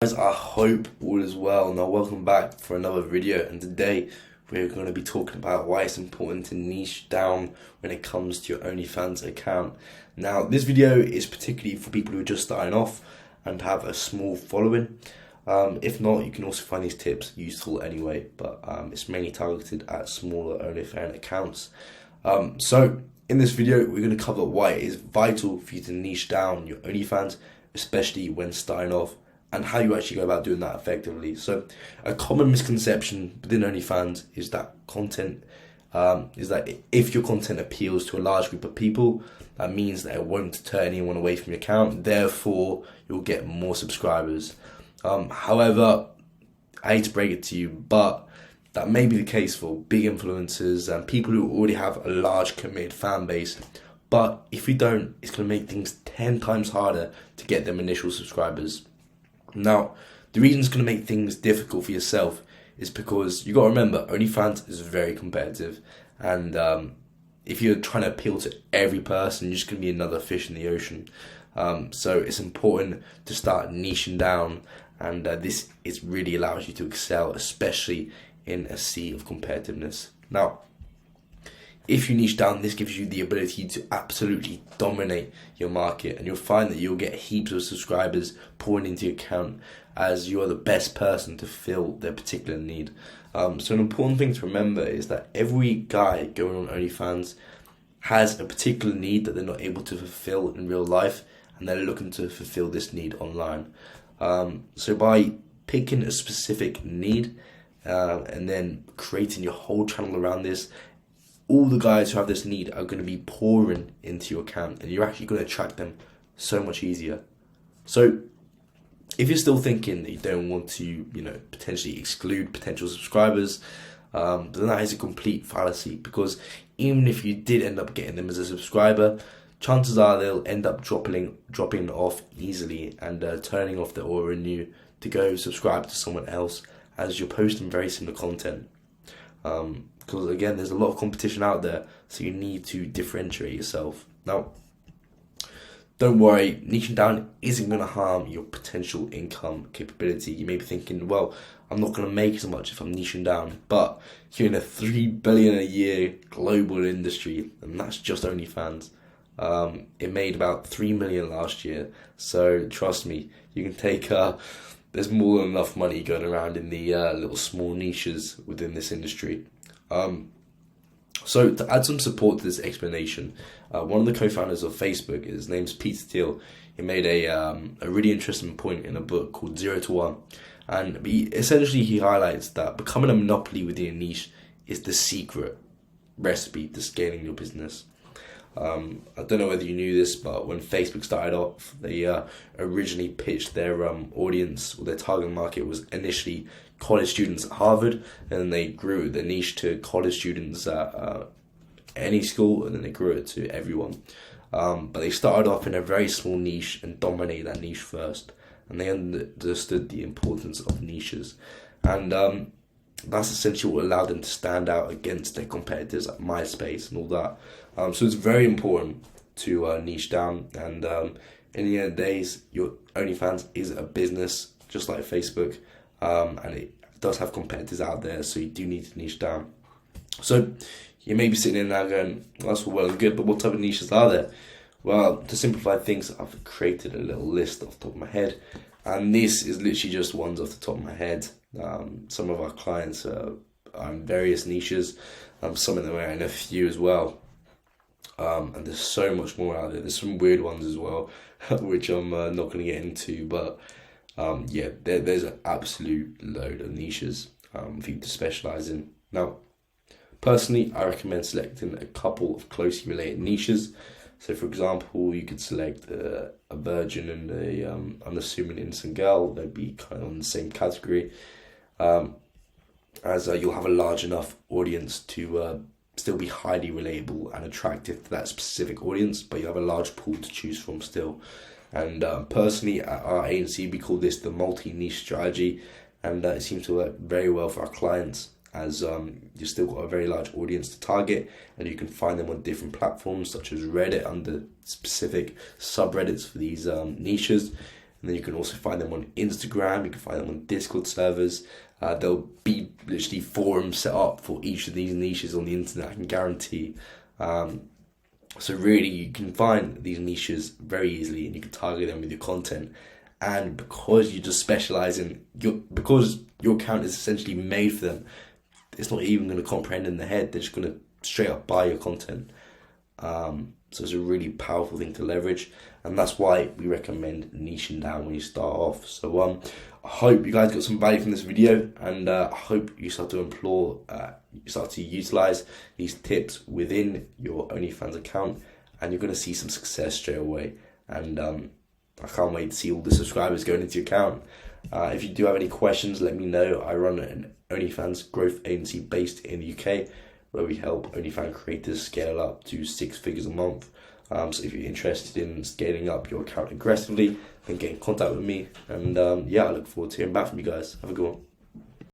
Guys, I hope all is well. Now, welcome back for another video, and today we're going to be talking about why it's important to niche down when it comes to your OnlyFans account. Now, this video is particularly for people who are just starting off and have a small following. If not, you can also find these tips useful anyway, but it's mainly targeted at smaller OnlyFans accounts. So, in this video, we're going to cover why it is vital for you to niche down your OnlyFans, especially when starting off, and how you actually go about doing that effectively. So, a common misconception within OnlyFans is that if your content appeals to a large group of people, that means that it won't turn anyone away from your account. Therefore, you'll get more subscribers. However, I hate to break it to you, but that may be the case for big influencers and people who already have a large committed fan base. But if you don't, it's going to make things 10 times harder to get them initial subscribers. Now, the reason it's going to make things difficult for yourself is because you got to remember, OnlyFans is very competitive, and if you're trying to appeal to every person, you're just going to be another fish in the ocean. So it's important to start niching down, and this really allows you to excel, especially in a sea of competitiveness. Now, if you niche down, this gives you the ability to absolutely dominate your market, and you'll find that you'll get heaps of subscribers pouring into your account as you are the best person to fill their particular need. So an important thing to remember is that every guy going on OnlyFans has a particular need that they're not able to fulfill in real life, and they're looking to fulfill this need online. So by picking a specific need and then creating your whole channel around this, all the guys who have this need are going to be pouring into your account, and you're actually going to attract them so much easier. So if you're still thinking that you don't want to, potentially exclude potential subscribers, then that is a complete fallacy, because even if you did end up getting them as a subscriber, chances are they'll end up dropping off easily and turning off the aura in you to go subscribe to someone else, as you're posting very similar content. Because again, there's a lot of competition out there, so you need to differentiate yourself. Now, don't worry, niching down isn't going to harm your potential income capability. You may be thinking, well, I'm not going to make as much if I'm niching down, but you're in a $3 billion a year global industry, and that's just OnlyFans. It made about 3 million last year, so trust me, you can take there's more than enough money going around in the little small niches within this industry. So to add some support to this explanation, one of the co-founders of Facebook, his name's Peter Thiel, he made a really interesting point in a book called 0 to 1, and he highlights that becoming a monopoly within a niche is the secret recipe to scaling your business. I don't know whether you knew this, but when Facebook started off, they originally pitched their audience, or their target market was initially college students at Harvard, and then they grew the niche to college students at any school, and then they grew it to everyone. But they started off in a very small niche and dominated that niche first, and they understood the importance of niches, and that's essentially what allowed them to stand out against their competitors like MySpace and all that. So it's very important to niche down, and in the end of the days, your OnlyFans is a business just like Facebook, and it does have competitors out there, so you do need to niche down. So you may be sitting there now going, well, that's all well and good, but what type of niches are there? Well, to simplify things, I've created a little list off the top of my head, and this is literally just ones off the top of my head. Some of our clients are in various niches, some of them are in a few as well. And there's so much more out there. There's some weird ones as well, which I'm not going to get into, but there's an absolute load of niches for you to specialize in. Now, personally, I recommend selecting a couple of closely related niches. So, for example, you could select a virgin and a unassuming innocent girl. They'd be kind of in the same category, as you'll have a large enough audience to still be highly relatable and attractive to that specific audience, but you have a large pool to choose from still. And personally, at our agency, we call this the multi-niche strategy, and it seems to work very well for our clients, as you've still got a very large audience to target, and you can find them on different platforms such as Reddit under specific subreddits for these niches, And then you can also find them on Instagram. You can find them on Discord servers. There'll be literally forums set up for each of these niches on the internet, I can guarantee. So really, you can find these niches very easily, and you can target them with your content. And because you just specialize because your account is essentially made for them, it's not even going to comprehend in their head. They're just going to straight up buy your content. So it's a really powerful thing to leverage, and that's why we recommend niching down when you start off. So I hope you guys got some value from this video, and I hope you start to utilize these tips within your OnlyFans account, and you're going to see some success straight away. And I can't wait to see all the subscribers going into your account. If you do have any questions, let me know. I run an OnlyFans growth agency based in the UK, where we help OnlyFans creators scale up to 6 figures a month. So if you're interested in scaling up your account aggressively, then get in contact with me. And yeah, I look forward to hearing back from you guys. Have a good one.